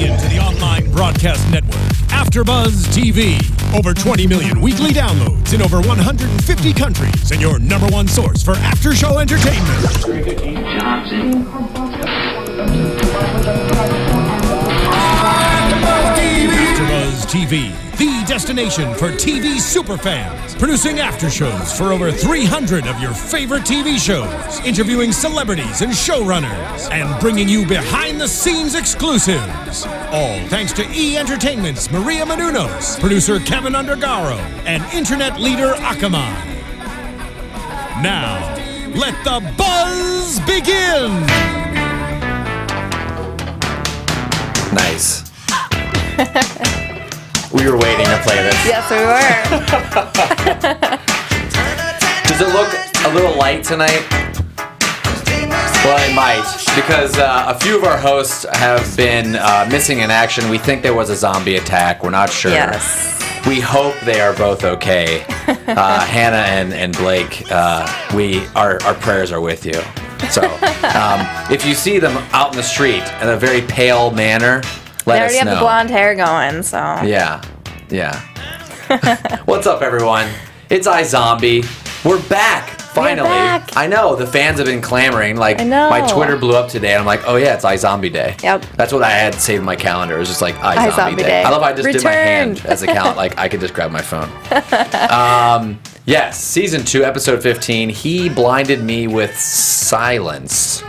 into the online broadcast network, AFTERBUZZ TV. Over 20 million weekly downloads in over 150 countries, and your number one source for after-show entertainment. AFTERBUZZ TV, the destination for TV superfans. Producing aftershows for over 300 of your favorite TV shows. Interviewing celebrities and showrunners. And bringing you behind-the-scenes exclusives. All thanks to E! Entertainment's Maria Menounos, producer Kevin Undergaro, and internet leader Akamai. Now, let the buzz begin! Nice. We were waiting to play this. Yes, we were. Does it look a little light tonight? Well, it might, because a few of our hosts have been missing in action. We think there was a zombie attack. We're not sure. Yes. We hope they are both okay. Hannah and Blake, our prayers are with you. So, if you see them out in the street in a very pale manner, let us know. They already have the blonde hair going, so. Yeah. What's up, everyone? It's iZombie. We're back, finally. We're back. I know, the fans have been clamoring. Like, I know. my Twitter blew up today, and I'm like, oh yeah, it's iZombie Day. Yep. That's what I had saved in my calendar. It was just like, iZombie Day. I love how I just did my hand as a count. Like, I could just grab my phone. Yes, Season 2, Episode 15. He blinded me with silence.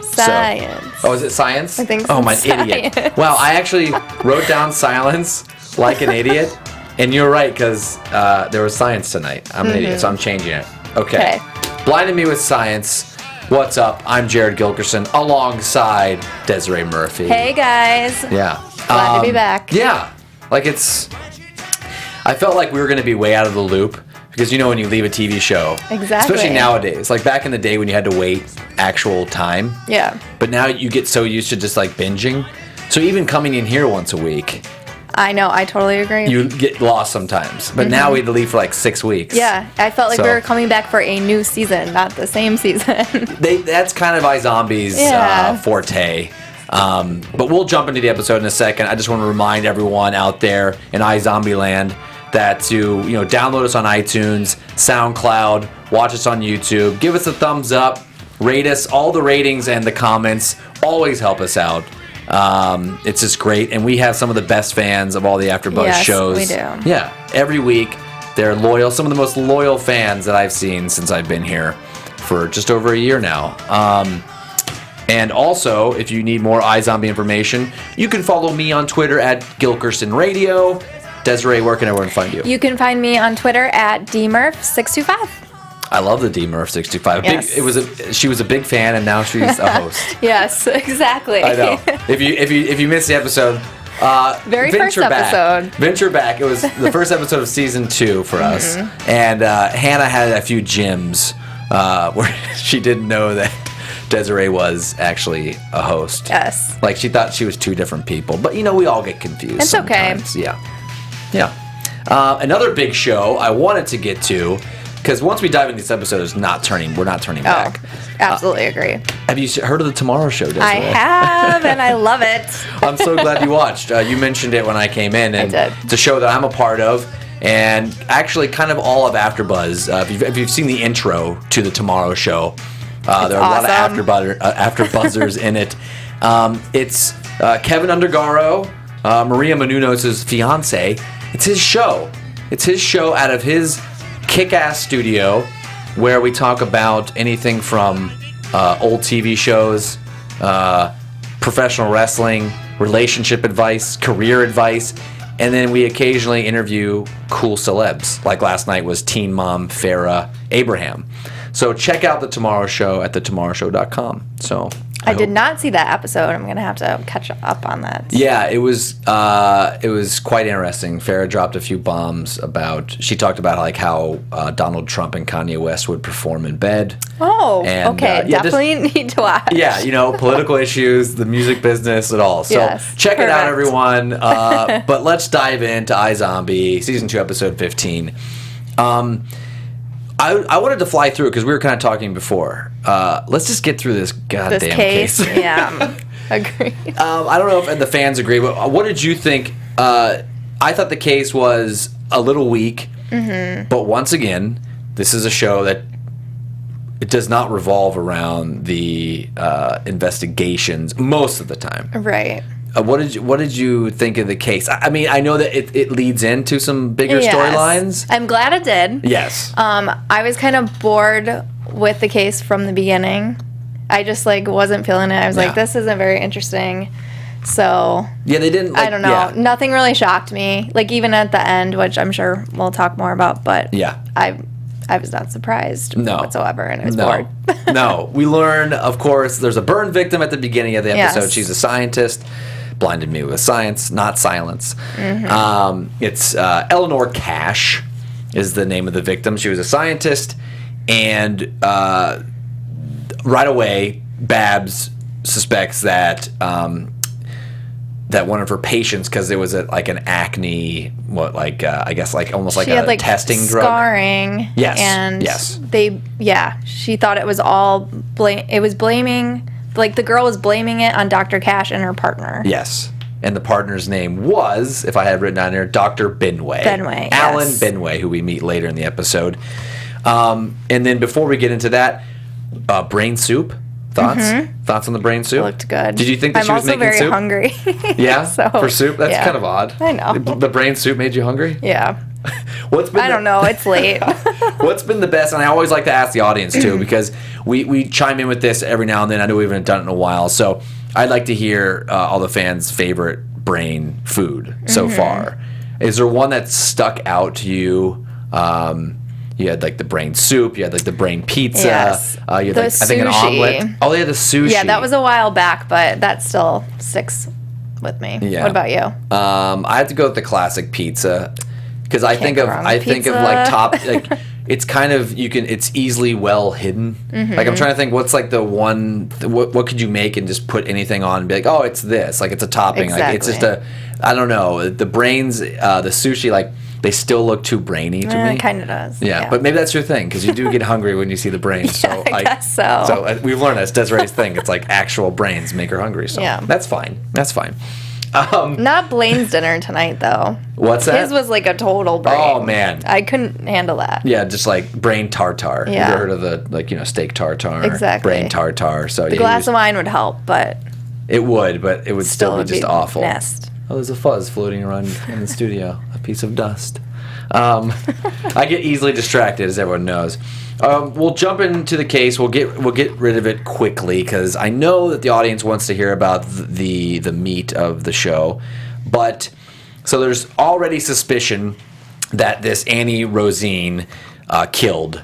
Science. So, is it science? I think so. Oh, I'm an idiot. Wow, I actually wrote down silence like an idiot. And you're right, because there was science tonight. I'm an idiot, so I'm changing it. Okay. Blinded me with science. What's up? I'm Jared Gilkerson, alongside Desiree Murphy. Hey, guys. Yeah. Glad to be back. Yeah. Like, I felt like we were going to be way out of the loop. Because you know when you leave a TV show, exactly. Especially nowadays, like back in the day when you had to wait actual time. Yeah. But now you get so used to just like binging. So even coming in here once a week. I know, I totally agree. You get lost sometimes. But now we had to leave for like 6 weeks. Yeah, I felt like we were coming back for a new season, not the same season. That's kind of iZombie's forte. But we'll jump into the episode in a second. I just want to remind everyone out there in iZombie land that to download us on iTunes, SoundCloud, watch us on YouTube, give us a thumbs up, rate us. All the ratings and the comments always help us out. It's just great, and we have some of the best fans of all the AfterBuzz shows. We do. Yeah, every week they're loyal. Some of the most loyal fans that I've seen since I've been here for just over a year now. And also, if you need more iZombie information, you can follow me on Twitter at Gilkerson Radio. Desiree, where can everyone find you? You can find me on Twitter at DMurph625. I love the DMurph625. Yes. She was a big fan, and now she's a host. Yes, exactly. I know. If you missed the episode, first episode. Venture back. It was the first episode of season 2 for us, and Hannah had a few gems where she didn't know that Desiree was actually a host. Yes. Like she thought she was 2 different people, but we all get confused. It's sometimes. okay. Yeah. Another big show I wanted to get to, because once we dive into this episode, we're not turning back. Absolutely agree. Have you heard of the Tomorrow Show, Desiree? I have, and I love it. I'm so glad you watched. You mentioned it when I came in, and I did. It's a show that I'm a part of, and actually kind of all of AfterBuzz. If you've seen the intro to the Tomorrow Show, there are a lot of AfterBuzzers in it. It's Kevin Undergaro, Maria Menounos' fiance. It's his show. It's his show out of his kick-ass studio, where we talk about anything from old TV shows, professional wrestling, relationship advice, career advice, and then we occasionally interview cool celebs. Like last night was teen mom Farrah Abraham. So check out The Tomorrow Show at thetomorrowshow.com. So I did not see that episode. I'm going to have to catch up on that. Yeah, it was quite interesting. Farrah dropped a few bombs she talked about like how Donald Trump and Kanye West would perform in bed. Oh, and, okay. Definitely need to watch. Yeah, political issues, the music business, it all. So check it out, everyone. But let's dive into iZombie, Season 2, Episode 15. I wanted to fly through it because we were kind of talking before. Let's just get through this goddamn case. Yeah. Agree. I don't know if the fans agree, but what did you think? I thought the case was a little weak, but once again, this is a show that it does not revolve around the investigations most of the time. Right. What did you think of the case? I mean, I know that it leads into some bigger storylines. I'm glad it did. Yes. I was kind of bored with the case from the beginning. I just wasn't feeling it. I was like, this isn't very interesting. So yeah, they didn't. I don't know. Yeah. Nothing really shocked me. Even at the end, which I'm sure we'll talk more about. But yeah, I was not surprised whatsoever, and I was bored. No, we learn, of course, there's a burn victim at the beginning of the episode. Yes. She's a scientist. Blinded me with science, not silence. It's Eleanor Cash is the name of the victim. She was a scientist, and right away, Babs suspects that that one of her patients, because it was an acne, I guess almost like a testing drug. Scarring. Yes. And yes. She thought it was all it was blaming, the girl was blaming it on Dr. Cash and her partner. Yes. And the partner's name was, if I had written down here, Dr. Benway. Alan Benway, who we meet later in the episode. And then before we get into that, brain soup. Thoughts? Thoughts on the brain soup? It looked good. Did you think that she was making soup? I'm also very hungry. Yeah? For soup? That's kind of odd. I know. The brain soup made you hungry? Yeah. I don't know. It's late. What's been the best? And I always like to ask the audience, too, because we chime in with this every now and then. I know we haven't done it in a while. So I'd like to hear all the fans' favorite brain food so far. Is there one that stuck out to you? You had the brain soup. You had the brain pizza. Yes. You had I think an omelet. Oh, they had the sushi. Yeah, that was a while back, but that still sticks with me. Yeah. What about you? I have to go with the classic pizza because I think of top it's kind of it's easily well hidden. I'm trying to think what's the one what could you make and just put anything on and be oh, it's this, it's a topping. Exactly. It's just I don't know, the brains, the sushi they still look too brainy to me. It kind of does. Yeah, but maybe that's your thing because you do get hungry when you see the brains. So I guess so. So we've learned that's Desiree's thing. It's actual brains make her hungry. So that's fine. That's fine. Not Blaine's dinner tonight though. What's that? His was a total brain. Oh man, I couldn't handle that. Yeah, just brain tartare. Yeah. You ever heard of the steak tartare? Exactly. Brain tartare. So the glass of wine would help, but it would still be just awful. Nest. Oh, there's a fuzz floating around in the studio. A piece of dust. I get easily distracted, as everyone knows. We'll jump into the case. We'll get rid of it quickly because I know that the audience wants to hear about the meat of the show. But so there's already suspicion that this Annie Rosine killed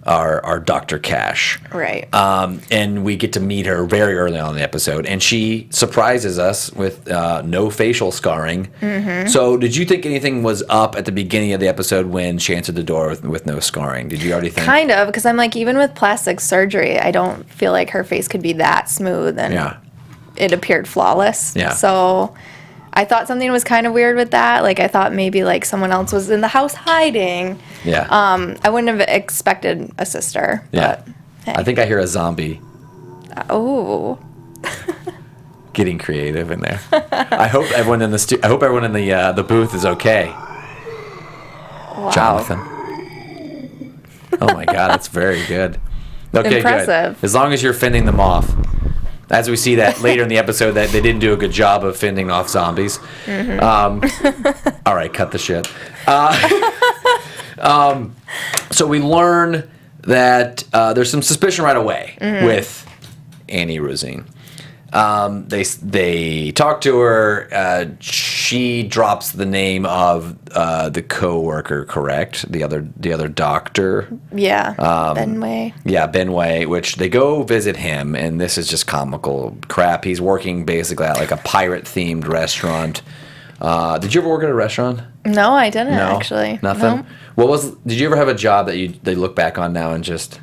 our Dr. Cash. Right. And we get to meet her very early on in the episode, and she surprises us with no facial scarring. So did you think anything was up at the beginning of the episode when she answered the door with no scarring? Did you already think? Kind of, because I'm even with plastic surgery, I don't feel like her face could be that smooth, and it appeared flawless. Yeah. So I thought something was kind of weird with that. I thought maybe someone someone else was in the house hiding. Yeah. I wouldn't have expected a sister. Yeah. But, hey. I think I hear a zombie. Oh. Getting creative in there. I hope everyone in the booth is okay. Wow. Jonathan. Oh my God, that's very good. Okay, impressive. Good. As long as you're fending them off. As we see that later in the episode, that they didn't do a good job of fending off zombies. All right, cut the shit. So we learn that there's some suspicion right away with Annie Rosine. They talk to her. She drops the name of the co-worker, correct? The other doctor. Yeah. Benway. Yeah, Benway. Which they go visit him, and this is just comical crap. He's working basically at a pirate-themed restaurant. Did you ever work at a restaurant? No, I didn't actually. Nothing. No. Did you ever have a job that they look back on now and just?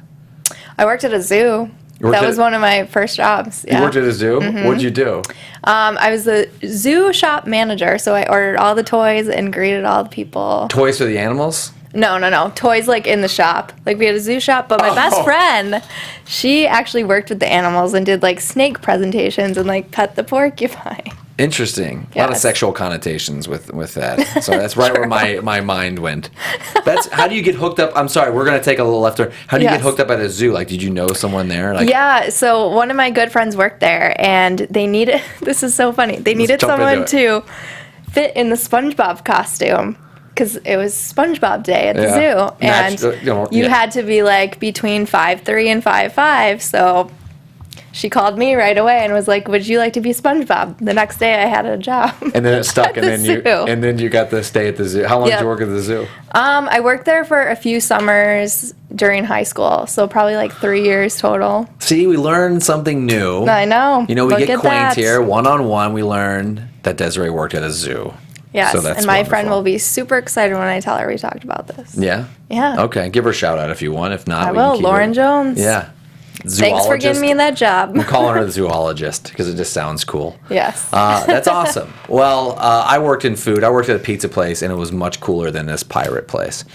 I worked at a zoo. That was one of my first jobs. Yeah. You worked at a zoo? What did you do? I was the zoo shop manager, so I ordered all the toys and greeted all the people. Toys for the animals? No. Toys like in the shop. Like we had a zoo shop, but my best friend, she actually worked with the animals and did like snake presentations and like pet the porcupine. Interesting. A lot of sexual connotations with that. So that's right where my mind went. How do you get hooked up? I'm sorry, we're going to take a little left turn. How do you get hooked up at a zoo? Like, did you know someone there? Like, yeah, so one of my good friends worked there, and they needed, this is so funny, they needed someone to fit in the SpongeBob costume. Because it was SpongeBob Day at the zoo, and you had to be like between 5'3" and 5'5", so she called me right away and was like, "Would you like to be SpongeBob?" The next day, I had a job. And then it stuck, and then you got to stay at the zoo. How long did you work at the zoo? I worked there for a few summers during high school, so probably like 3 years total. See, we learned something new. I know. You know, we get quaint here. One-on-one, we learned that Desiree worked at a zoo. Yes, so that's and my wonderful. friend will be super excited when I tell her we talked about this. Yeah? Yeah. Okay, give her a shout-out if you want. If not, I will. Lauren Jones. Yeah. Thanks for giving me that job. I'm calling her the zoologist because it just sounds cool. Yes. That's awesome. Well, I worked in food. I worked at a pizza place, and it was much cooler than this pirate place.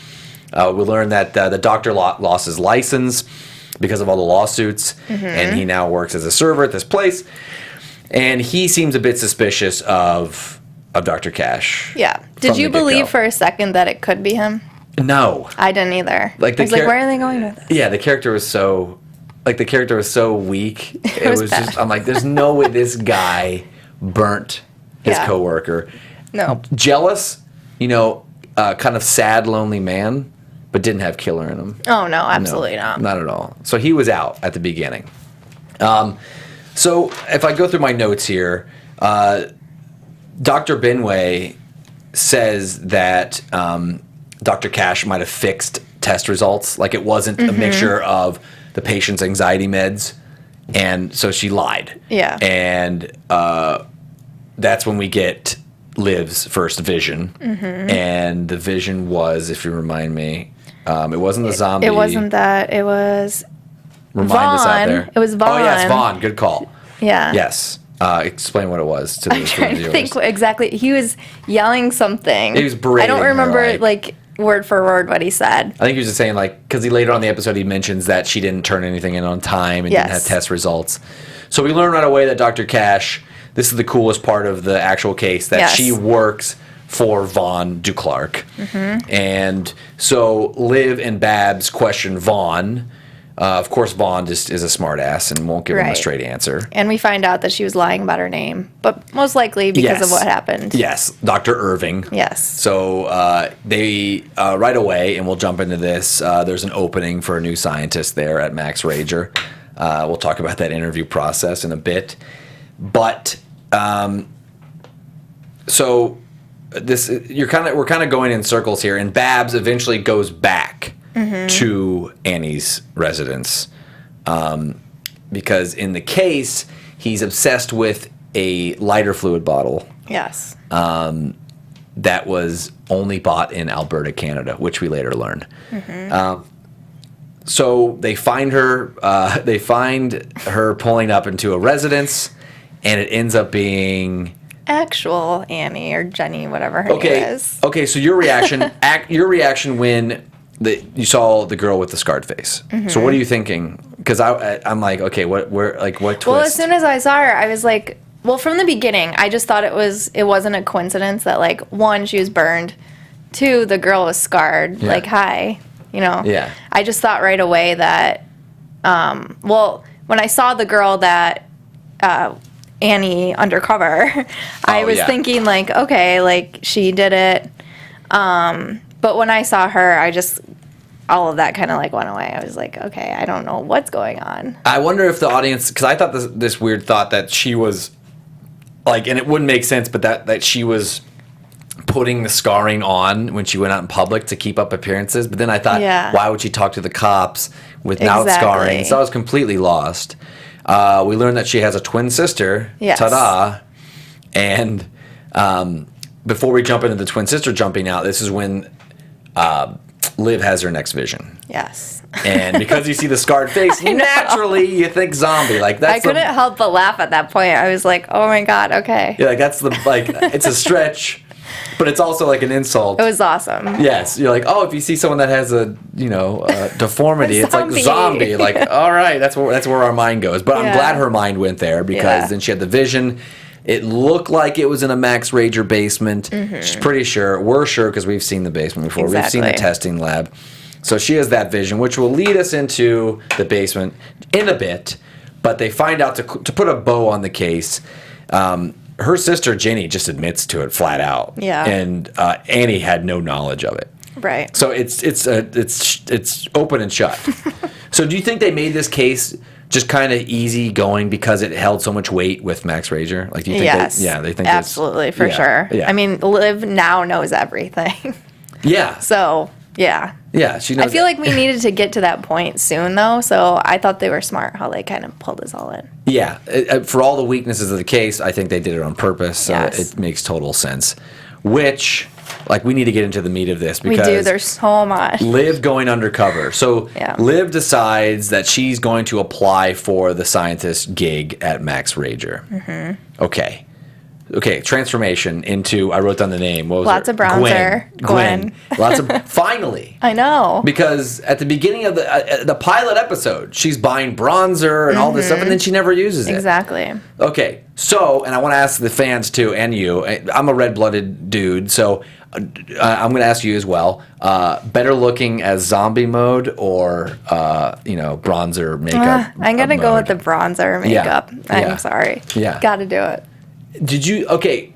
We learned that the doctor lost his license because of all the lawsuits, and he now works as a server at this place. And he seems a bit suspicious of Dr. Cash. Yeah. Did you believe for a second that it could be him? No. I didn't either. I was like, where are they going with this? Yeah, the character was so weak. It was just, I'm like, there's no way this guy burnt his coworker. No. Jealous, kind of sad, lonely man, but didn't have killer in him. Oh, no, absolutely not. Not at all. So he was out at the beginning. So if I go through my notes here, Dr. Benway says that Dr. Cash might have fixed test results. Like it wasn't a mixture of the patient's anxiety meds. And so she lied. Yeah. And that's when we get Liv's first vision. And the vision was, if you remind me, it wasn't the zombie. It wasn't that. It was Remind Vaughn. us out there. It was Vaughn. Oh, yes, Vaughn. Good call. Yeah. Yes. Explain what it was to the viewers. I'm trying to think exactly. He was yelling something. He was berating I don't remember her, like word for word what he said. I think he was just saying because he later on in the episode he mentions that she didn't turn anything in on time and didn't have test results. So we learn right away that Dr. Cash, this is the coolest part of the actual case, that she works for Vaughn Duclark. And so Liv and Babs question Vaughn. Of course, Vaughn just is a smartass and won't give him a straight answer. And we find out that she was lying about her name, but most likely because of what happened. Yes, Dr. Irving. Yes. So they, right away, and we'll jump into this, there's an opening for a new scientist there at Max Rager. We'll talk about that interview process in a bit. But, so we're kind of going in circles here, and Babs eventually goes back to Annie's residence because in the case he's obsessed with a lighter fluid bottle. Yes. That was only bought in Alberta, Canada, which we later learned. So they find her. They find her pulling up into a residence, and it ends up being actual Annie or Jenny, whatever her name is. Okay. So your reaction. Your reaction when you saw the girl with the scarred face. So what are you thinking? Because I'm like, okay, what twist? Well, as soon as I saw her, I was like, well, from the beginning, I just thought it wasn't a coincidence that like 1, she was burned, 2, the girl was scarred. Like, hi, Yeah. I just thought right away that, well, when I saw the girl that Annie undercover, I was thinking like, okay, like she did it. But when I saw her, all of that kind of like went away. I was like, okay, I don't know what's going on. I wonder if the audience, because I thought this weird thought that she was like, and it wouldn't make sense, but that she was putting the scarring on when she went out in public to keep up appearances. But then I thought, why would she talk to the cops without scarring? So I was completely lost. We learned that she has a twin sister. Yes. Ta-da. And before we jump into the twin sister jumping out, this is when Liv has her next vision. Yes. And because you see the scarred face, naturally you think zombie. Like that's I couldn't help but laugh at that point. I was like, oh my God, okay. Yeah, like that's it's a stretch. But it's also like an insult. It was awesome. Yes, you're like, oh, if you see someone that has a deformity, it's like zombie. Like, all right, that's where our mind goes. But I'm glad her mind went there because then she had the vision. It looked like it was in a Max Rager basement. She's pretty sure. We're sure because we've seen the basement before. We've seen the testing lab. So she has that vision, which will lead us into the basement in a bit. But they find out to put a bow on the case. Her sister Ginny just admits to it flat out. Yeah. And Annie had no knowledge of it. Right. So it's open and shut. So do you think they made this case just kind of easy going because it held so much weight with Max Rager? Like, do you think they think absolutely for sure. Yeah. I mean, Liv now knows everything. Yeah. So yeah. Yeah, she knows. I feel like we needed to get to that point soon, though. So I thought they were smart how they kind of pulled us all in. Yeah, for all the weaknesses of the case, I think they did it on purpose. So it makes total sense. Which, like, we need to get into the meat of this because we do. There's so much. Liv going undercover. So Liv decides that she's going to apply for the scientist gig at Max Rager. Okay, transformation into, I wrote down the name. What was Lots her? of bronzer. Gwen. Lots of, finally. I know. Because at the beginning of the pilot episode, she's buying bronzer and all this stuff, and then she never uses it. Exactly. Okay, so, and I want to ask the fans too, and you. I'm a red-blooded dude, so I'm going to ask you as well. Better looking as zombie mode or, bronzer makeup? I'm going to go with the bronzer makeup. I'm sorry. Yeah. Got to do it. Did you? Okay.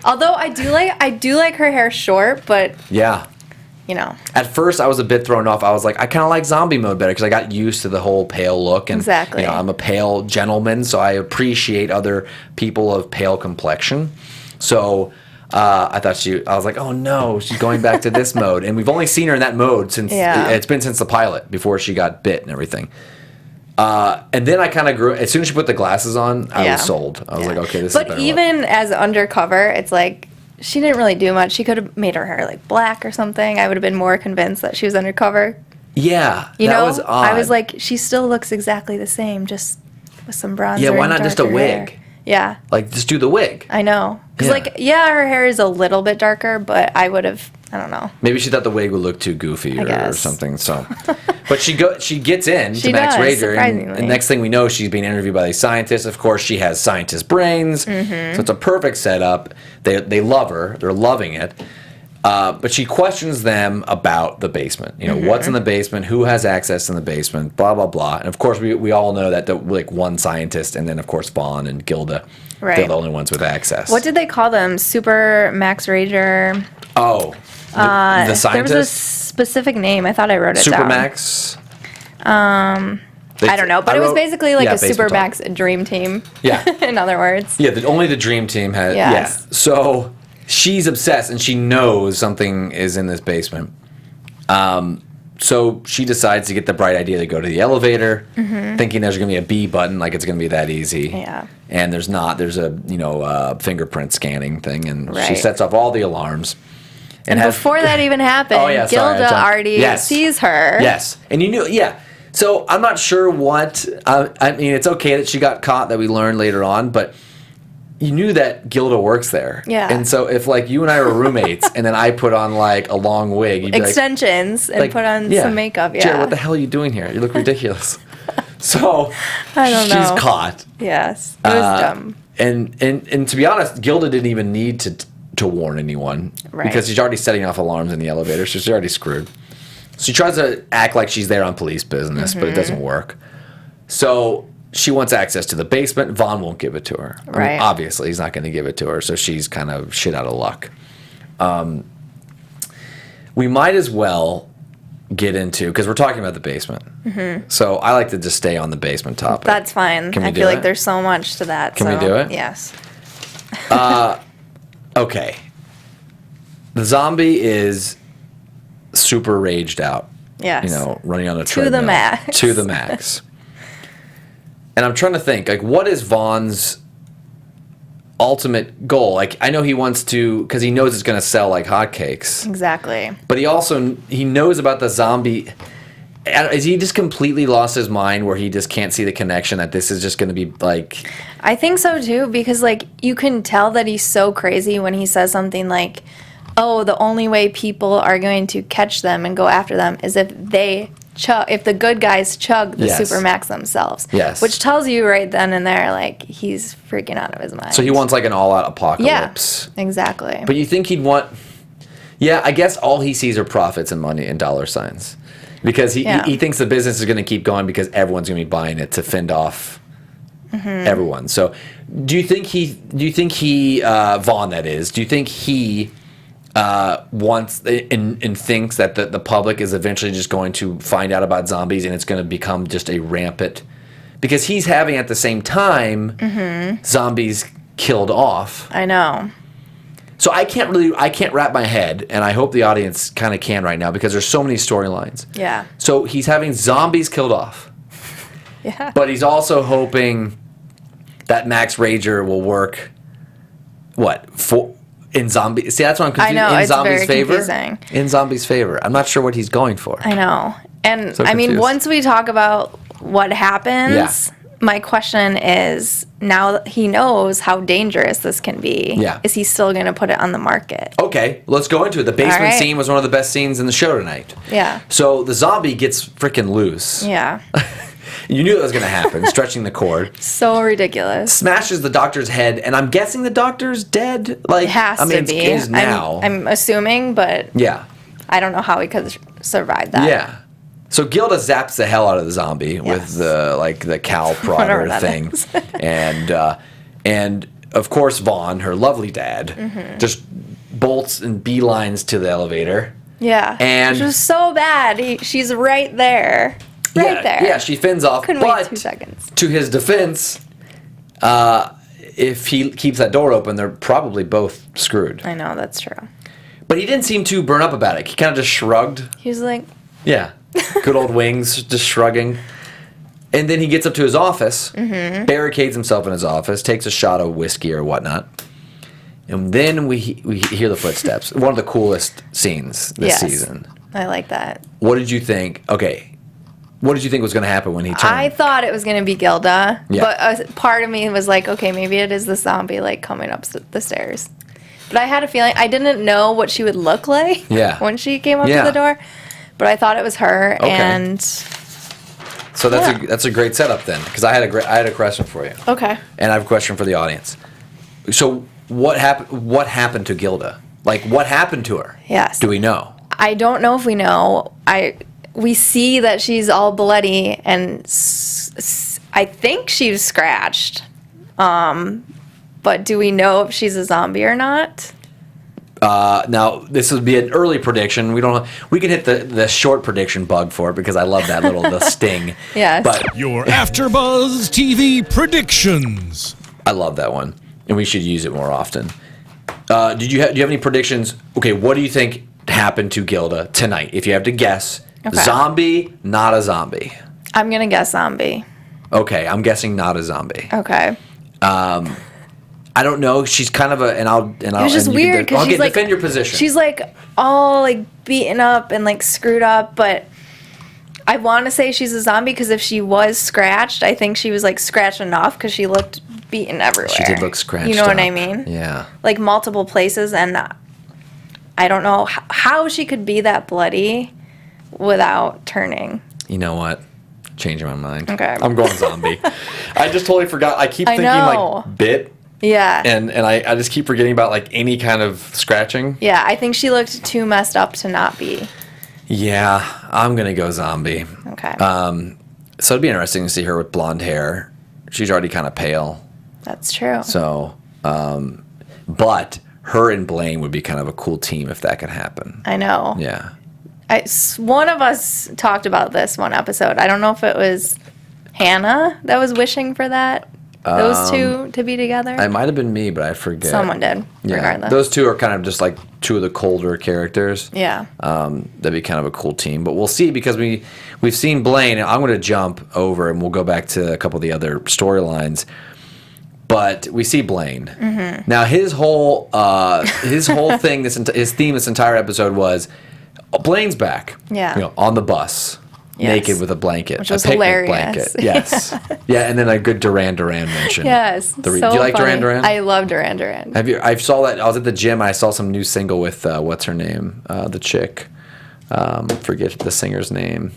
Although I do like her hair short, but At first, I was a bit thrown off. I was like, I kind of like zombie mode better because I got used to the whole pale look, and I'm a pale gentleman, so I appreciate other people of pale complexion. So I was like, oh no, she's going back to this mode, and we've only seen her in that mode since it's been since the pilot before she got bit and everything. And then I kind of grew. As soon as she put the glasses on, I was sold. I was like, okay, this is better. But even as undercover, it's like she didn't really do much. She could have made her hair like black or something. I would have been more convinced that she was undercover. Yeah, that was odd. I was like, she still looks exactly the same, just with some bronzer. Yeah, why not just a wig? Hair. Yeah, like just do the wig. I know, because her hair is a little bit darker, but I would have. I don't know. Maybe she thought the wig would look too goofy or something. So, but she gets in to Max Rager, and next thing we know, she's being interviewed by these scientists. Of course, she has scientist brains, so it's a perfect setup. They love her. They're loving it. But she questions them about the basement. What's in the basement? Who has access in the basement? Blah blah blah. And of course, we all know that the one scientist, and then of course Vaughn and Gilda, they're the only ones with access. What did they call them? Super Max Rager. Oh. The scientist? There was a specific name. I thought I wrote it down. Supermax? I don't know, but it was basically like a Supermax dream team. Yeah. In other words. Yeah, only the dream team had. Yes. Yeah. So she's obsessed, and she knows something is in this basement. So she decides to get the bright idea to go to the elevator, thinking there's going to be a B button, like it's going to be that easy. Yeah. And there's not. There's a fingerprint scanning thing, and she sets off all the alarms. And before that even happened, Gilda already sees her. Yes. And you knew, So I'm not sure what, I mean, it's okay that she got caught, that we learned later on, but you knew that Gilda works there. Yeah. And so if, like, you and I were roommates, and then I put on, like, a long wig, you'd be extensions, and put on some makeup, Jared, what the hell are you doing here? You look ridiculous. So I don't know. She's caught. Yes. It was dumb. And to be honest, Gilda didn't even need to warn anyone because she's already setting off alarms in the elevator, so she's already screwed. She tries to act like she's there on police business, but it doesn't work. So she wants access to the basement. Vaughn won't give it to her. I mean, obviously, he's not going to give it to her, so she's kind of shit out of luck. We might as well get into, because we're talking about the basement. So I like to just stay on the basement topic. That's fine. I feel like there's so much to that. Can we do it? Yes. Okay. The zombie is super raged out. Yes. Running on a treadmill. To the max. To the max. And I'm trying to think, like, what is Vaughn's ultimate goal? Like, I know he wants to, because he knows it's going to sell like hotcakes. Exactly. But he knows about the zombie, Is he just completely lost his mind where he just can't see the connection that this is just going to be like... I think so too, because like you can tell that he's so crazy when he says something like, oh, the only way people are going to catch them and go after them is if the good guys chug the Supermax themselves. Yes. Which tells you right then and there, like, he's freaking out of his mind. So he wants like an all-out apocalypse. Yeah, exactly. But you think he'd want... Yeah, I guess all he sees are profits and money and dollar signs. Because he thinks the business is going to keep going because everyone's going to be buying it to fend off everyone. So, do you think he Vaughn, that is, do you think he wants and thinks that the public is eventually just going to find out about zombies and it's going to become just a rampant, because he's having at the same time zombies killed off. I know. So I can't wrap my head, and I hope the audience kind of can right now, because there's so many storylines. Yeah. So he's having zombies killed off. Yeah. But he's also hoping that Max Rager will work. In zombie? See, that's what I'm confused. I know, in it's zombies' very favor. confusing. In zombies' favor. I'm not sure what he's going for. I know. And So I mean, confused. once we talk about what happens, my question is, now that he knows how dangerous this can be, is he still going to put it on the market? Okay, let's go into it. The basement scene was one of the best scenes in the show tonight. Yeah. So the zombie gets freaking loose. Yeah. You knew that was going to happen, stretching the cord. So ridiculous. Smashes the doctor's head, and I'm guessing the doctor's dead. Like, It has to be. It is now. I'm assuming, but Yeah. I don't know how he could survive that. Yeah. So Gilda zaps the hell out of the zombie with the cow prodder thing, and of course Vaughn, her lovely dad, just bolts and beelines to the elevator. Yeah. And which was so bad. She's right there. Right there. Yeah, she fins off. Couldn't wait 2 seconds. To his defense, if he keeps that door open, they're probably both screwed. I know, that's true. But he didn't seem too burnt up about it. He kind of just shrugged. He was like... Yeah. Good old wings, just shrugging. And then he gets up to his office, barricades himself in his office, takes a shot of whiskey or whatnot. And then we hear the footsteps. One of the coolest scenes this season. I like that. What did you think? Okay. What did you think was going to happen when he turned? I thought it was going to be Gilda, Yeah. but a part of me was like, okay, maybe it is the zombie like coming up the stairs. But I had a feeling, I didn't know what she would look like when she came up to the door, but I thought it was her. Okay. And so that's a great setup then, because I had a question for you. Okay. And I have a question for the audience. So what happened to Gilda? Like, what happened to her? Yes. Do we know? I don't know if we know. We see that she's all bloody, and I think she's scratched. But do we know if she's a zombie or not? Now, this would be an early prediction. We can hit the short prediction bug for it, because I love that the sting. Yes. But Your AfterBuzz TV predictions. I love that one, and we should use it more often. Do you have any predictions? Okay, what do you think happened to Gilda tonight? If you have to guess, zombie, not a zombie. I'm gonna guess zombie. Okay, I'm guessing not a zombie. Okay. I don't know. She's kind of It was just weird because she's like, defend your position. She's like all like beaten up and like screwed up, but I want to say she's a zombie because if she was scratched, I think she was like scratched enough because she looked beaten everywhere. She did look scratched. You know what I up. mean? Yeah. Like multiple places, and I don't know how she could be that bloody without turning. You know what? Changing my mind. Okay. I'm going zombie. I just totally forgot. I keep thinking like bit. Yeah. And I just keep forgetting about like any kind of scratching. Yeah, I think she looked too messed up to not be. Yeah, I'm gonna go zombie. Okay. So it'd be interesting to see her with blonde hair. She's already kind of pale. That's true. So, but her and Blaine would be kind of a cool team if that could happen. I know. Yeah. One of us talked about this one episode. I don't know if it was Hannah that was wishing for that. Those two to be together. It might have been me, but I forget. Someone did. Yeah. Regardless. Those two are kind of just like two of the colder characters. Yeah. That'd be kind of a cool team. But we'll see, because we've seen Blaine. I'm going to jump over and we'll go back to a couple of the other storylines. But we see Blaine. Mm-hmm. Now his whole thing, his theme this entire episode was Blaine's back. Yeah. On the bus. naked with a blanket, which was a picnic hilarious. blanket. Yes, yeah, and then a good Duran Duran mention. Yes, do you like funny. Duran Duran? I love Duran Duran. I saw that. I was at the gym. I saw some new single with what's her name, the chick. Forget the singer's name.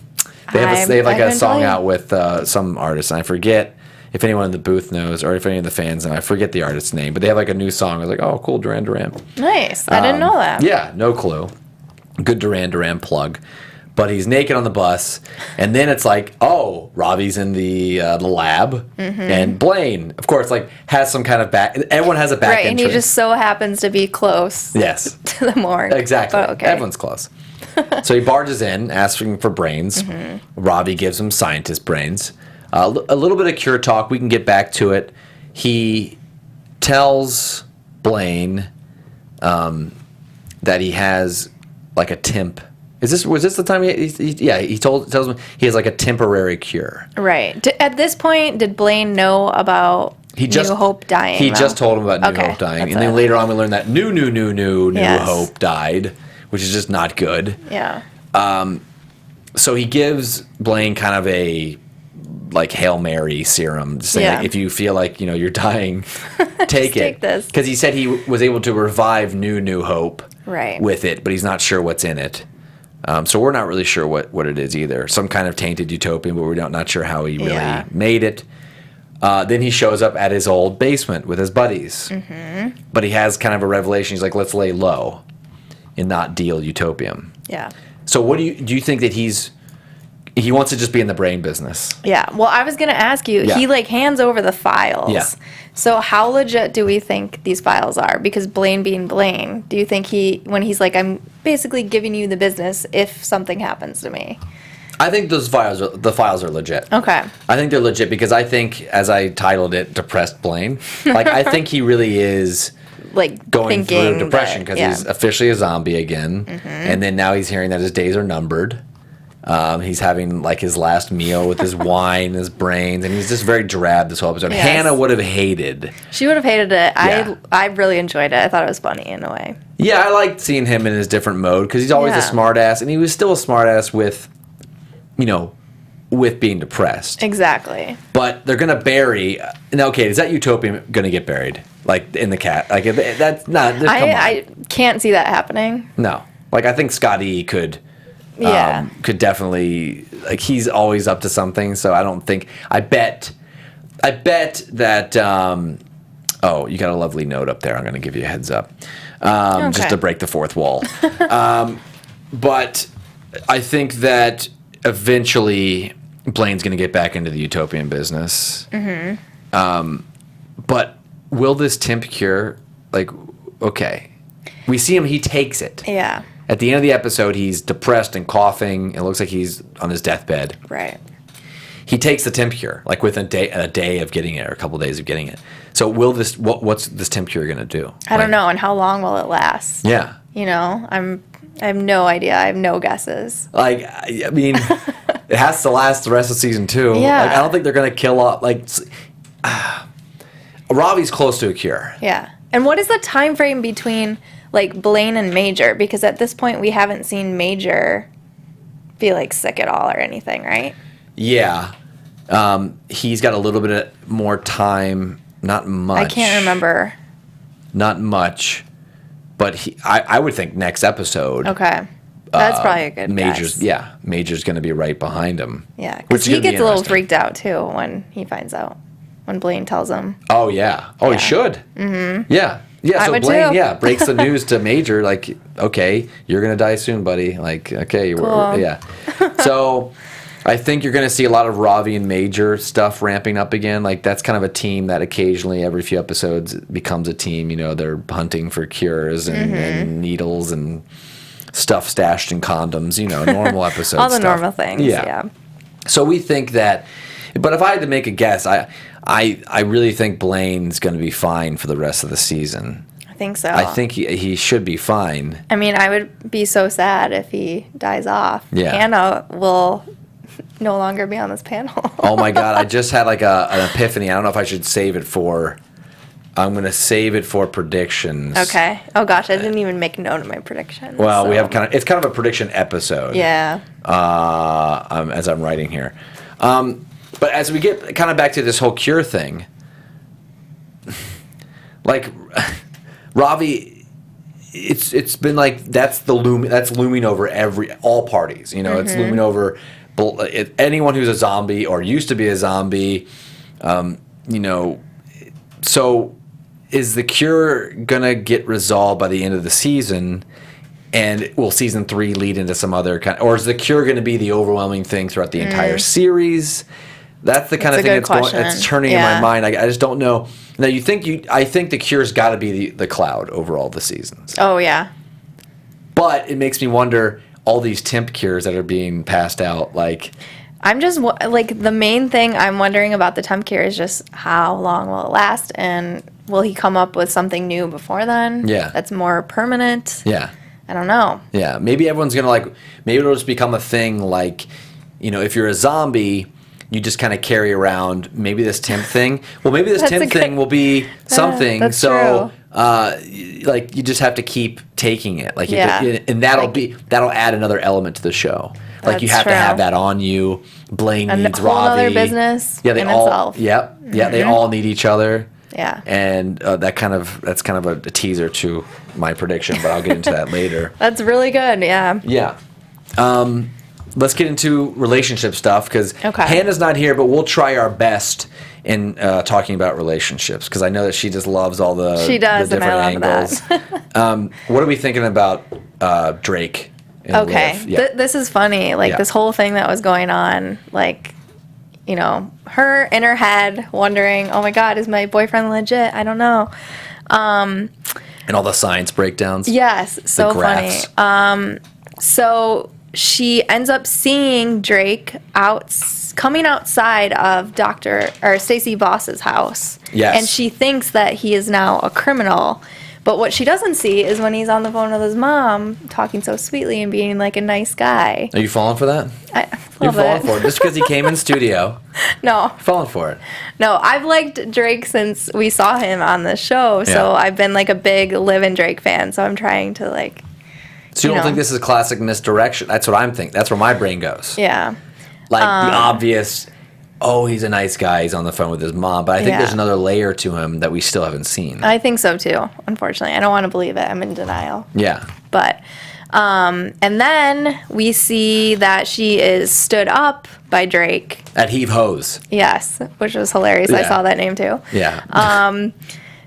They have like a song out with some artist, and I forget if anyone in the booth knows or if any of the fans know. I forget the artist's name, but they have like a new song. I was like, oh, cool, Duran Duran. Nice. I didn't know that. Yeah, no clue. Good Duran Duran plug. But he's naked on the bus, and then it's like, oh, Robbie's in the lab, and Blaine, of course, like has some kind of back. Everyone has a back right, entrance. and he just so happens to be close. Yes, to the morgue. exactly. But okay. Everyone's close. So he barges in, asking for brains. Robbie gives him scientist brains. A little bit of cure talk. We can get back to it. He tells Blaine that he has like a temp. Was this the time he tells him he has like a temporary cure. Right. At this point, did Blaine know about New Hope dying? He just told him about New Hope dying. And then later on we learned that New Hope died, which is just not good. Yeah. So he gives Blaine kind of a like Hail Mary serum, saying like, if you feel like you're dying, take it. Take this. Because he said he was able to revive New Hope with it, but he's not sure what's in it. So we're not really sure what it is either. Some kind of tainted utopian, but we're not sure how he really made it. Then he shows up at his old basement with his buddies. But he has kind of a revelation. He's like, let's lay low and not deal utopium. Yeah. So what do you think that he wants to just be in the brain business? Yeah. Well, I was going to ask you, he like hands over the files. Yeah. So how legit do we think these files are? Because Blaine being Blaine, do you think when he's like, I'm basically giving you the business if something happens to me? I think the files are legit. Okay. I think they're legit because I think, as I titled it, Depressed Blaine, like I think he really is like going through depression because he's officially a zombie again. And then now he's hearing that his days are numbered. He's having like his last meal with his wine, his brains, and he's just very drab this whole episode. Yes. Hannah would have hated. She would have hated it. Yeah. I really enjoyed it. I thought it was funny in a way. Yeah, I liked seeing him in his different mode because he's always a smartass, and he was still a smartass with being depressed. Exactly. But they're gonna bury. Okay, is that utopian gonna get buried? Like in the cat? Like that's not. I can't see that happening. No. Like I think Scotty could. Could definitely, like, he's always up to something, so I don't think, I bet that, you got a lovely note up there, I'm going to give you a heads up, just to break the fourth wall. But I think that eventually Blaine's going to get back into the utopian business. But will this temp cure, like, okay, we see him, he takes it. Yeah. At the end of the episode, he's depressed and coughing. It looks like he's on his deathbed. Right. He takes the temp cure, like within a day of getting it, or a couple of days of getting it. So will what's this temp cure going to do? I don't know, and how long will it last? Yeah. I have no idea. I have no guesses. Like, I mean, it has to last the rest of season 2. Yeah. Like, I don't think they're going to kill off, like, Robbie's close to a cure. Yeah. And what is the time frame between like Blaine and Major? Because at this point we haven't seen Major be like sick at all or anything, right? Yeah. He's got a little bit more time, not much. I can't remember. Not much. But I would think next episode. Okay. That's probably a good Major's, guess. Yeah. Major's going to be right behind him. Yeah. Because he gets a little freaked out too when he finds out. When Blaine tells him. Oh, yeah. Oh, he should. Mm-hmm. Yeah. Yeah, so Blaine, breaks the news to Major, like, okay, you're going to die soon, buddy. Like, okay, cool. Yeah. So I think you're going to see a lot of Robbie and Major stuff ramping up again. Like, that's kind of a team that occasionally, every few episodes, becomes a team. They're hunting for cures and needles and stuff stashed in condoms, normal episodes. All the normal things, yeah. So we think that, but if I had to make a guess, I really think Blaine's going to be fine for the rest of the season. I think so. I think he should be fine. I mean, I would be so sad if he dies off. Yeah. Hannah will no longer be on this panel. Oh my God, I just had like an epiphany. I don't know if I should save it for I'm going to save it for predictions. Okay. Oh gosh, I didn't even make note of my predictions. Well, we have it's kind of a prediction episode. Yeah. As I'm writing here. But as we get kind of back to this whole cure thing, like Ravi, it's been like that's looming over all parties. You know, it's looming over anyone who's a zombie or used to be a zombie. You know, so is the cure gonna get resolved by the end of the season? And will season 3 lead into some other kind, or is the cure going to be the overwhelming thing throughout the entire series? That's the kind of thing that's turning in my mind. I just don't know. Now I think the cure's got to be the Cloud over all the seasons. Oh yeah. But it makes me wonder all these temp cures that are being passed out. Like, I'm just like the main thing I'm wondering about the temp cure is just how long will it last, and will he come up with something new before then? Yeah. That's more permanent. Yeah. I don't know. Yeah, maybe everyone's gonna maybe it'll just become a thing. Like, you know, if you're a zombie, you just kind of carry around maybe this temp thing. Well, maybe this temp thing will be something. That's so, like, you just have to keep taking it. Like, and that'll add another element to the show. Like, you have to have that on you. Blaine needs Ravi. A whole other business. Yeah, they all. Yep. Yeah, they all need each other. Yeah. And that's kind of a teaser to my prediction, but I'll get into that later. That's really good. Yeah. Yeah. Let's get into relationship stuff because Okay. Hannah's not here, but we'll try our best in talking about relationships because I know that she just loves all the different angles. What are we thinking about Drake and Liv? Yeah. This is funny. Like this whole thing that was going on, like, you know, her in her head wondering, oh my God, is my boyfriend legit? I don't know. And all the science breakdowns. Yes, so funny. So she ends up seeing Drake coming outside of Stacey Voss's house. Yes. And she thinks that he is now a criminal. But what she doesn't see is when he's on the phone with his mom, talking so sweetly and being like a nice guy. Are you falling for that? You're falling for it just because he came in studio. No. You're falling for it. No, I've liked Drake since we saw him on the show. So I've been like a big Liv and Drake fan. So I'm trying to like. So you don't think this is classic misdirection? That's what I'm thinking. That's where my brain goes. Yeah. Like the obvious, oh, he's a nice guy. He's on the phone with his mom. But I think there's another layer to him that we still haven't seen. I think so too, unfortunately. I don't want to believe it. I'm in denial. Yeah. But, and then we see that she is stood up by Drake. At Heave Hose. Yes, which was hilarious. I saw that name too. Yeah.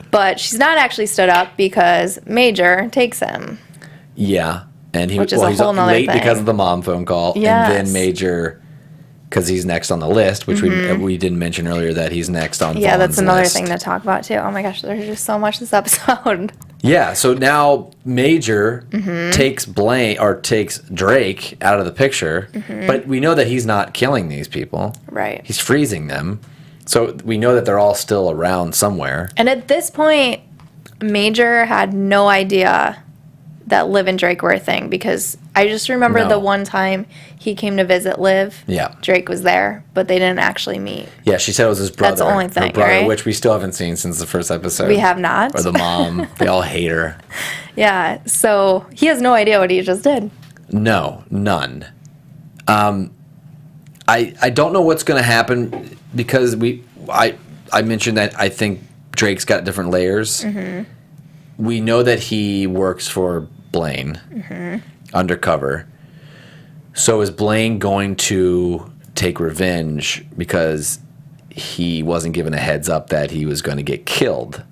But she's not actually stood up because Major takes him. Yeah. And he's whole nother late thing. because of the mom phone call. Yes. And then Major, because he's next on the list, which we didn't mention earlier that he's next on Vaughn's that's another list. thing to talk about too. Oh my gosh, there's just so much this episode. Yeah, so now Major takes Drake out of the picture, but we know that he's not killing these people. Right. He's freezing them. So we know that they're all still around somewhere. And at this point, Major had no idea that Liv and Drake were a thing because I just remember the one time he came to visit Liv. Yeah. Drake was there, but they didn't actually meet. Yeah, she said it was his brother. That's the only thing, her brother, right? which we still haven't seen since the first episode. We have not. Or the mom. They all hate her. Yeah, so he has no idea what he just did. No, none. I don't know what's going to happen because I mentioned that I think Drake's got different layers. We know that he works for Blaine undercover. So is Blaine going to take revenge because he wasn't given a heads up that he was going to get killed?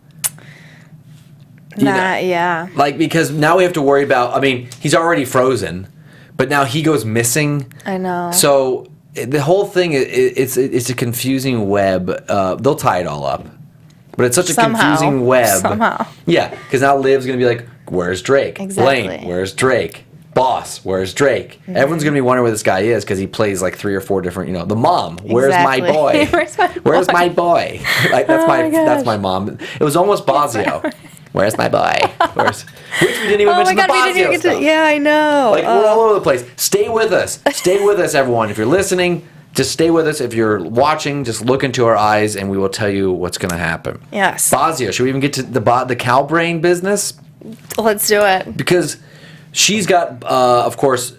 Yeah. Like, because now we have to worry about, I mean, he's already frozen, but now he goes missing. I know. So the whole thing, it's a confusing web. They'll tie it all up. But it's such a confusing web. Somehow. Yeah, because now Liv's going to be like, where's Drake? Exactly. Blaine, where's Drake? Boss, where's Drake? Everyone's going to be wondering where this guy is because he plays like 3 or 4 different, the mom, where's my boy? Where's my boy? Like, that's my mom. It was almost Bosio. Where's my boy? Which we didn't even mention the Bosio stuff. Yeah, I know. Like, we're all over the place. Stay with us. Stay with us, everyone. If you're listening, just stay with us. If you're watching, just look into our eyes, and we will tell you what's going to happen. Yes. Bazio, should we even get to the cow brain business? Let's do it. Because she's got, of course.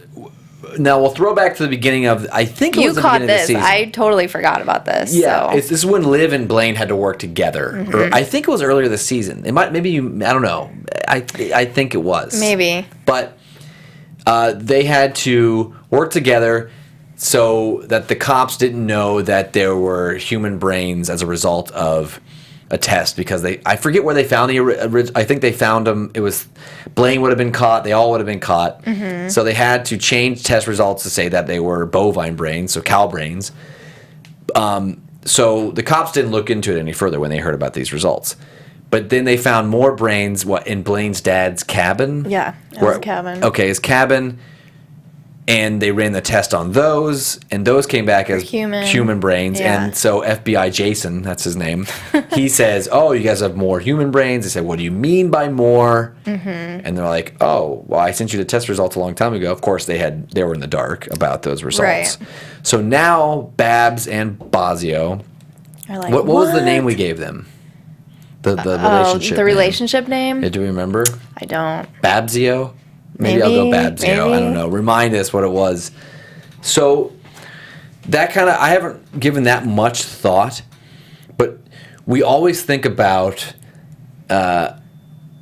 Now we'll throw back to the beginning of. I think it was the beginning of the season. I totally forgot about this. Yeah, so. this is when Liv and Blaine had to work together. Or I think it was earlier this season. It might, maybe I don't know. I think it was. Maybe. But they had to work together so that the cops didn't know that there were human brains as a result of a test, because I forget where they found I think they found them. It was Blaine would have been caught. They all would have been caught. So they had to change test results to say that they were bovine brains, so cow brains. So the cops didn't look into it any further when they heard about these results. But then they found more brains in Blaine's dad's cabin. Yeah, his cabin. Okay, his cabin. And they ran the test on those, and those came back as human brains. Yeah. And so FBI Jason, that's his name, he says, "Oh, you guys have more human brains." They say, "What do you mean by more?" And they're like, "Oh, well, I sent you the test results a long time ago." Of course, they were in the dark about those results. Right. So now Babs and Bazio, Like, what was the name we gave them? The relationship. The relationship name? Yeah, do we remember? I don't. Babsio? Maybe I'll go Babsio. Maybe. I don't know. Remind us what it was. So that kind of, I haven't given that much thought, but we always think about,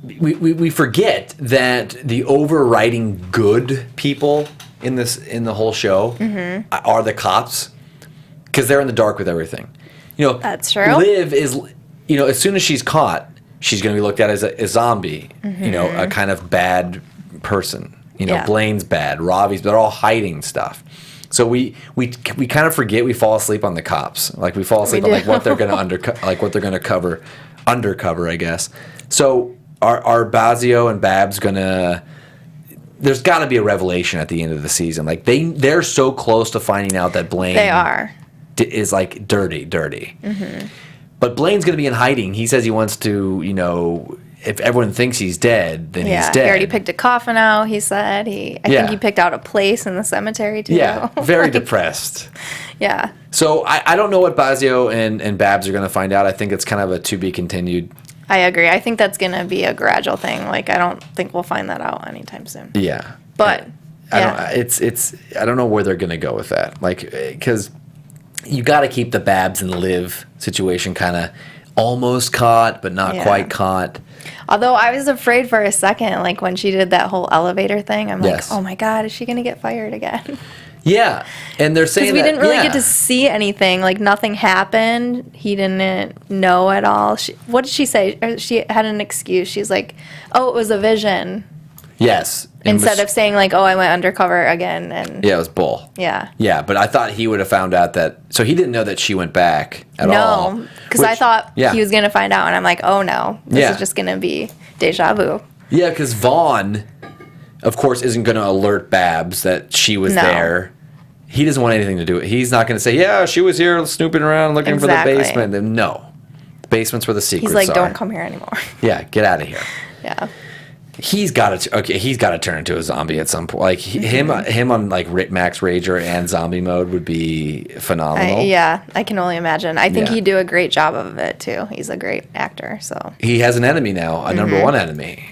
we forget that the overriding good people in the whole show are the cops, because they're in the dark with everything. That's true. Liv is, as soon as she's caught, she's going to be looked at as a zombie, a kind of bad person. Blaine's bad, Ravi's, they're all hiding stuff. So we kind of forget, we fall asleep on the cops. Like we fall asleep on what they're going to what they're going to cover undercover, I guess. So are Bazio and Babs going to, there's got to be a revelation at the end of the season. Like they're so close to finding out that Blaine is like dirty. But Blaine's going to be in hiding. He says he wants to, if everyone thinks he's dead, then he's dead. He already picked a coffin out, he said. I think he picked out a place in the cemetery, too. Yeah, very depressed. Yeah. So I don't know what Bazio and Babs are going to find out. I think it's kind of a to be continued. I agree. I think that's going to be a gradual thing. Like, I don't think we'll find that out anytime soon. Yeah. But, I don't know where they're going to go with that. Like, because you got to keep the Babs and Liv situation kind of almost caught, but not quite caught. Although I was afraid for a second, like when she did that whole elevator thing, I'm like, oh my God, is she going to get fired again? Yeah. And they're saying that. Because we didn't really get to see anything. Like nothing happened. He didn't know at all. What did she say? She had an excuse. She's like, oh, it was a vision. Yes. Instead of saying like, oh, I went undercover again. And yeah, it was bull. Yeah. Yeah, but I thought he would have found out that. So he didn't know that she went back at all. No, because I thought he was going to find out. And I'm like, oh no, this is just going to be deja vu. Yeah, because Vaughn, of course, isn't going to alert Babs that she was there. He doesn't want anything to do with it. He's not going to say, yeah, she was here snooping around looking for the basement. No. The basement's where the secrets are. He's like, don't come here anymore. Yeah, get out of here. Yeah. He's got to turn into a zombie at some point. Like him on like Max Rager and zombie mode would be phenomenal. I can only imagine. I think he'd do a great job of it too. He's a great actor. So he has an enemy now, a number one enemy,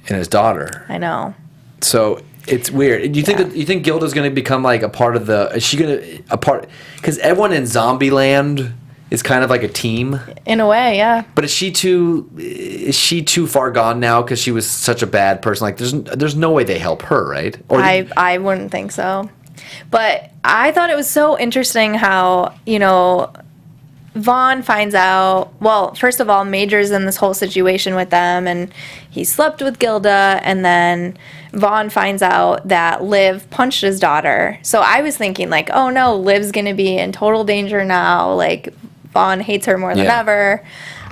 in his daughter. I know. So it's weird. Do you think Gilda's going to become like a part of the? Is she going to because everyone in Zombieland is kind of like a team in a way, yeah. But is she too far gone now because she was such a bad person? Like there's no way they help her, right? Or I wouldn't think so. But I thought it was so interesting how Vaughn finds out. Well, first of all, Major's in this whole situation with them, and he slept with Gilda, and then Vaughn finds out that Liv punched his daughter. So I was thinking like, oh no, Liv's gonna be in total danger now. Like Vaughn hates her more than ever.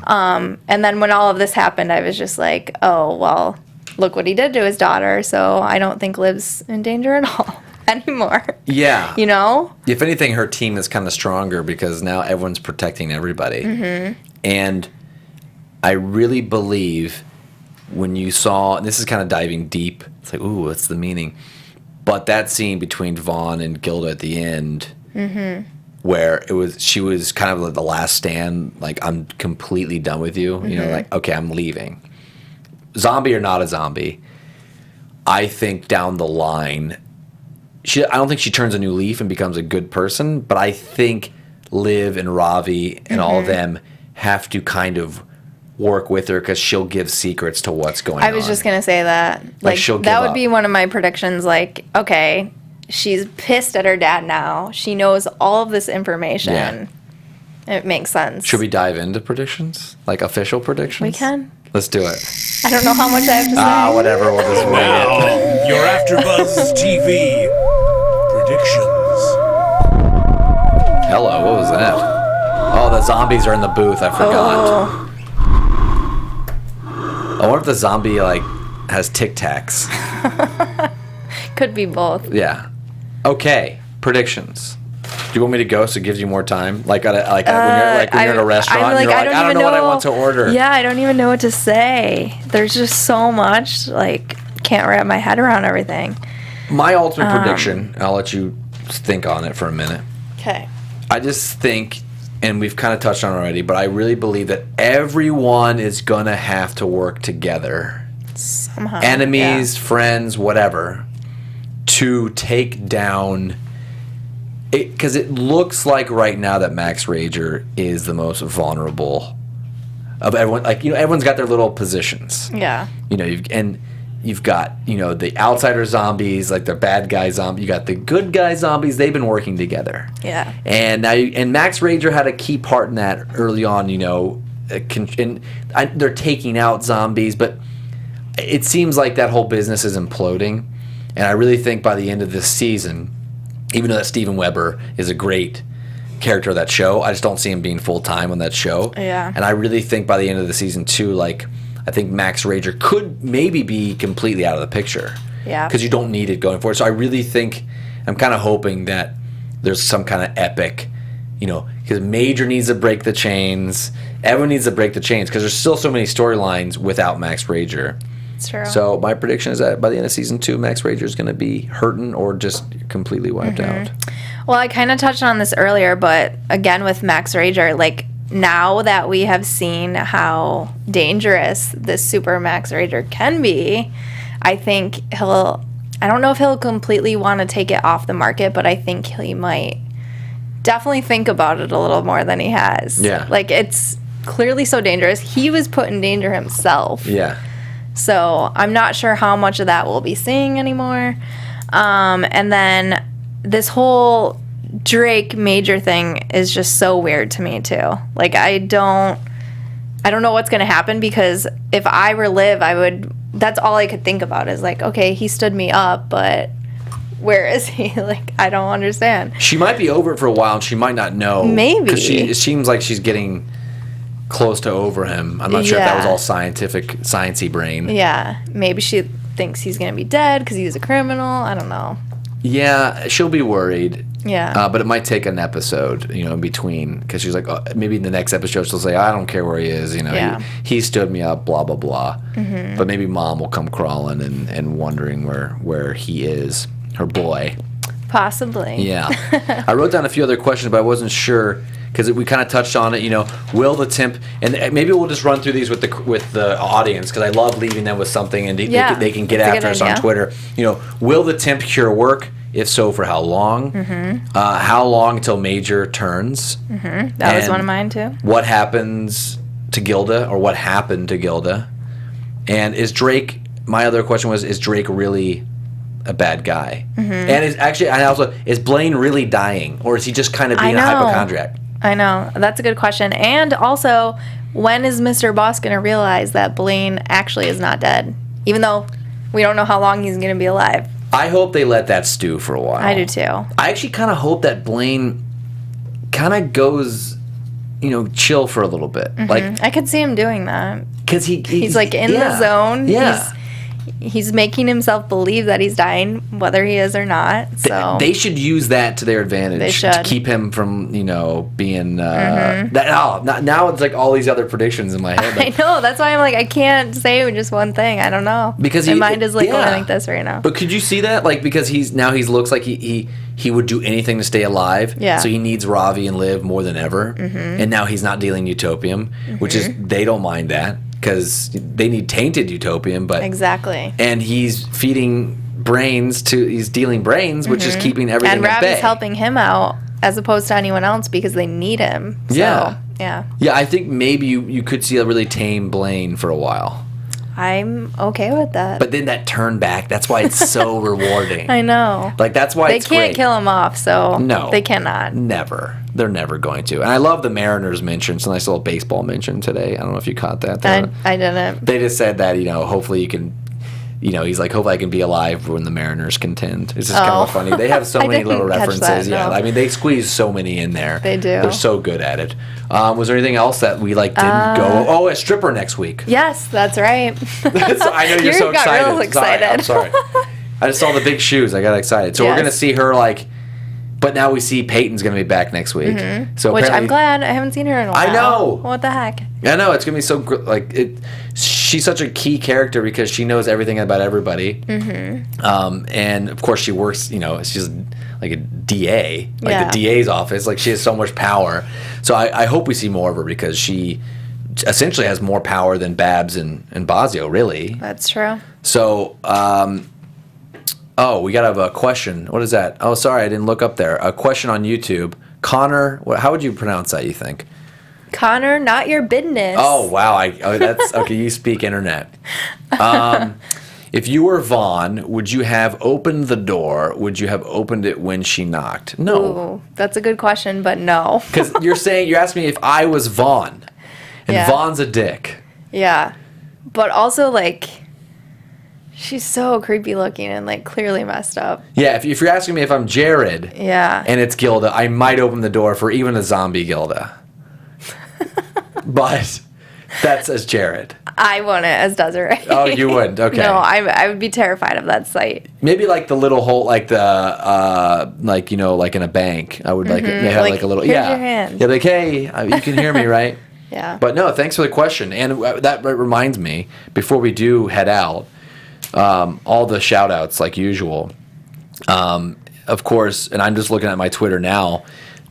And then when all of this happened, I was just like, oh, well, look what he did to his daughter. So I don't think Liv's in danger at all anymore. Yeah. If anything, her team is kind of stronger because now everyone's protecting everybody. Mm-hmm. And I really believe when you saw, and this is kind of diving deep, it's like, ooh, what's the meaning? But that scene between Vaughn and Gilda at the end, where she was kind of like the last stand, like, I'm completely done with you. You know, like, okay, I'm leaving. Zombie or not a zombie, I think down the line, I don't think she turns a new leaf and becomes a good person, but I think Liv and Ravi and all of them have to kind of work with her because she'll give secrets to what's going on. I was just going to say that. Like that would be one of my predictions. Like, okay, she's pissed at her dad now. She knows all of this information. Yeah. It makes sense. Should we dive into predictions? Like official predictions? We can. Let's do it. I don't know how much I have to say. Whatever. We'll just wait it. Your AFTERBUZZ TV predictions. Hello, what was that? Oh, the zombies are in the booth. I forgot. Oh. I wonder if the zombie like has Tic Tacs. Could be both. Yeah. Okay. Predictions. Do you want me to go so it gives you more time? Like, when you're at a restaurant, and you're like, I don't know what I want to order. Yeah, I don't even know what to say. There's just so much. Like, can't wrap my head around everything. My ultimate prediction. I'll let you think on it for a minute. Okay. I just think, and we've kind of touched on it already, but I really believe that everyone is going to have to work together. Somehow. Enemies, friends, whatever, to take down... Because it looks like right now that Max Rager is the most vulnerable of everyone. Like, everyone's got their little positions. Yeah. You've got, the outsider zombies, like the bad guy zombie. You got the good guy zombies. They've been working together. Yeah. And now, and Max Rager had a key part in that early on. They're taking out zombies, but it seems like that whole business is imploding. And I really think by the end of this season, even though that Steven Weber is a great character of that show, I just don't see him being full-time on that show. Yeah. And I really think by the end of the season 2, I think Max Rager could maybe be completely out of the picture. Yeah. Because you don't need it going forward. So I really think, I'm kind of hoping that there's some kind of epic, because Major needs to break the chains. Everyone needs to break the chains because there's still so many storylines without Max Rager. It's true. So my prediction is that by the end of season 2, Max Rager is going to be hurting or just completely wiped out. Well, I kind of touched on this earlier, but again with Max Rager, like now that we have seen how dangerous this super Max Rager can be, I think I don't know if he'll completely want to take it off the market, but I think he might definitely think about it a little more than he has. Yeah. Like, it's clearly so dangerous. He was put in danger himself. Yeah. So I'm not sure how much of that we'll be seeing anymore. And then this whole Drake Major thing is just so weird to me too. Like, I don't know what's going to happen, because if I were Liv, that's all I could think about is like, okay, he stood me up, but where is he? Like, I don't understand. She might be over it for a while and she might not know. Maybe. Because it seems like she's getting close to over him. I'm not sure if that was all sciencey brain. Yeah. Maybe she thinks he's going to be dead because he was a criminal. I don't know. Yeah, she'll be worried. Yeah. But it might take an episode, in between, because she's like, maybe in the next episode she'll say, I don't care where he is, Yeah. he stood me up, blah, blah, blah. Mm-hmm. But maybe Mom will come crawling and wondering where he is, her boy. Possibly. Yeah. I wrote down a few other questions, but I wasn't sure, because we kind of touched on it, will the temp, and maybe we'll just run through these with the audience, because I love leaving them with something, and they can get after us on Twitter. Will the temp cure work? If so, for how long? Mm-hmm. How long until Major turns? Mm-hmm. That was one of mine too. What happens to Gilda, or what happened to Gilda? And is Drake? My other question was: is Drake really a bad guy? Mm-hmm. And is Blaine really dying, or is he just kind of being a hypochondriac? I know, that's a good question. And also, when is Mr. Boss going to realize that Blaine actually is not dead, even though we don't know how long he's going to be alive? I hope they let that stew for a while. I do too. I actually kind of hope that Blaine kind of goes, chill for a little bit. Mm-hmm. Like, I could see him doing that. Because he's like in the zone. Yeah. he's making himself believe that he's dying, whether he is or not. So they should use that to their advantage. They should. To keep him from, being now it's like all these other predictions in my head. I know. That's why I'm like, I can't say just one thing. I don't know. Because my mind is like going like this right now. But could you see that? Like, because he looks like he would do anything to stay alive. Yeah. So he needs Ravi and Liv more than ever. And now he's not dealing utopium, which is, they don't mind that because they need tainted utopium. But exactly. And he's feeding he's dealing brains, which is keeping everything and at bay. Ravi's helping him out as opposed to anyone else because they need him. So, yeah. Yeah. Yeah, I think maybe you could see a really tame Blaine for a while. I'm okay with that. But then that turn back, that's why it's so rewarding. I know. Like, that's why it's great. They can't kill him off, so no, they cannot. Never. They're never going to. And I love the Mariners mention. It's a nice little baseball mention today. I don't know if you caught that. I didn't. They just said that, hopefully you can, he's like, hopefully I can be alive when the Mariners contend. It's just kind of funny. They have so many little references. No. I mean, they squeeze so many in there. They do. They're so good at it. Was there anything else that we didn't go? Oh, a stripper next week. Yes, that's right. So I know you're so got excited. Real excited. Sorry. I just saw the big shoes. I got excited. So we're going to see her but now we see Peyton's going to be back next week. So which I'm glad. I haven't seen her in a while. I know. What the heck? I know. It's going to be so she's such a key character because she knows everything about everybody. And of course she works, she's like a DA, the DA's office. Like, she has so much power. So I hope we see more of her because she essentially has more power than Babs and Bazio, really. That's true. So, we got to have a question. What is that? Oh, sorry, I didn't look up there. A question on YouTube. Connor, how would you pronounce that, you think? Connor, not your business. Oh, wow. That's okay. You speak internet. If you were Vaughn, would you have opened the door? Would you have opened it when she knocked? No. Ooh, that's a good question, but no. Because you're asking me if I was Vaughn, and Vaughn's a dick. Yeah, but also she's so creepy looking and clearly messed up. Yeah, if you're asking me if I'm Jared, and it's Gilda, I might open the door for even a zombie Gilda. But that's as Jared. I want it as Desiree. Oh, you wouldn't? Okay. No, I would be terrified of that sight. Maybe the little hole, like in a bank. I would they have a little. Here's your hand. Yeah, hey, you can hear me, right? Yeah. But no, thanks for the question, and that reminds me. Before we do head out, all the shout outs like usual. Of course, and I'm just looking at my Twitter now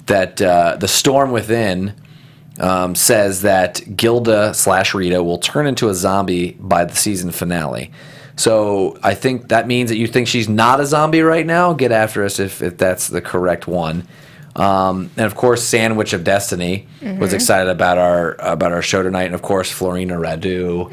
that the Storm Within. Says that Gilda/Rita will turn into a zombie by the season finale. So I think that means that you think she's not a zombie right now. Get after us if that's the correct one. And of course, Sandwich of Destiny was excited about our show tonight, and of course, Florina Radu.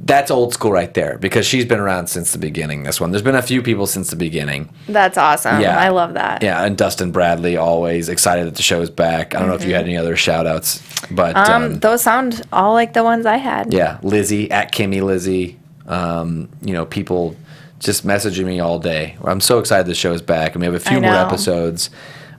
That's old school right there because she's been around since the beginning. This one, there's been a few people since the beginning. That's awesome. Yeah, I love that. Yeah, and Dustin Bradley always excited that the show's back. I don't know if you had any other shout outs, but those sound all like the ones I had. Yeah, Lizzie at Kimmy Lizzie. People just messaging me all day. I'm so excited the show's back, and we have a few more episodes.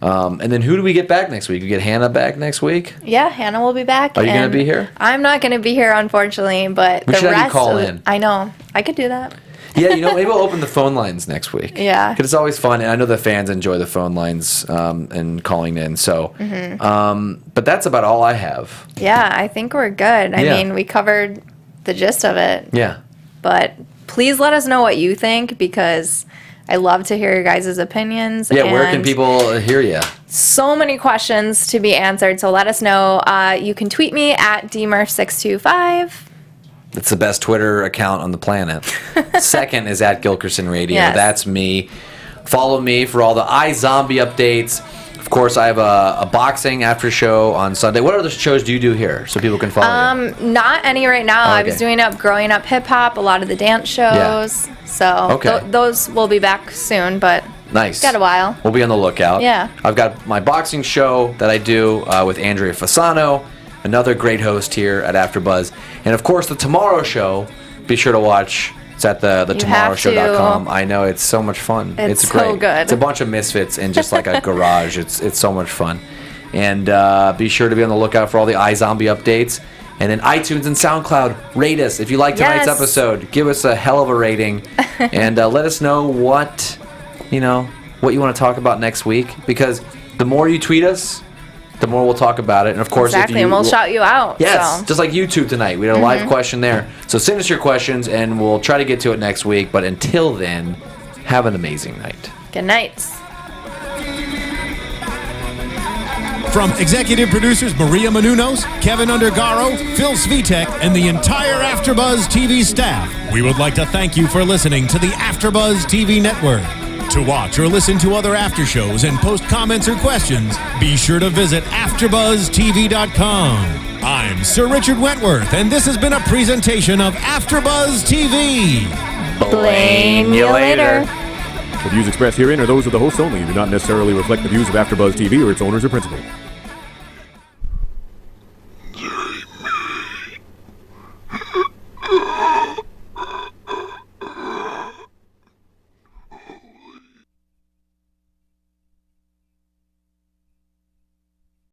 And then who do we get back next week? We get Hannah back next week? Yeah, Hannah will be back. Are you going to be here? I'm not going to be here, unfortunately, but we should have you call in. I know. I could do that. Yeah, maybe we'll open the phone lines next week. Yeah. Because it's always fun, and I know the fans enjoy the phone lines and calling in. So, but that's about all I have. Yeah, I think we're good. I mean, we covered the gist of it. Yeah. But please let us know what you think because I love to hear your guys' opinions. Yeah, where can people hear you? So many questions to be answered, so let us know. You can tweet me at dmurph625. It's the best Twitter account on the planet. Second is at Gilkerson Radio. Yes. That's me. Follow me for all the iZombie updates. Of course, I have a boxing after show on Sunday. What other shows do you do here so people can follow you? Not any right now. Okay. I was doing growing up hip hop, a lot of the dance shows. Yeah. So those will be back soon, but nice. Got a while. We'll be on the lookout. Yeah. I've got my boxing show that I do with Andrea Fasano, another great host here at AfterBuzz, and of course the Tomorrow Show. Be sure to watch. It's at the tomorrowshow.com. I know, it's so much fun. It's great. So good. It's a bunch of misfits in just like a garage. It's so much fun. And be sure to be on the lookout for all the iZombie updates. And then iTunes and SoundCloud, rate us. If you like tonight's episode, give us a hell of a rating. And let us know what you want to talk about next week. Because the more you tweet us, the more we'll talk about it. And of course, and we'll shout you out. Yes, just like YouTube tonight. We had a live question there. So send us your questions, and we'll try to get to it next week. But until then, have an amazing night. Good night. From executive producers Maria Menounos, Kevin Undergaro, Phil Svitek, and the entire AfterBuzz TV staff, we would like to thank you for listening to the AfterBuzz TV network. To watch or listen to other after shows and post comments or questions, be sure to visit AfterBuzzTV.com. I'm Sir Richard Wentworth, and this has been a presentation of AfterBuzz TV. Blame you later. The views expressed herein are those of the hosts only and do not necessarily reflect the views of AfterBuzz TV or its owners or principals.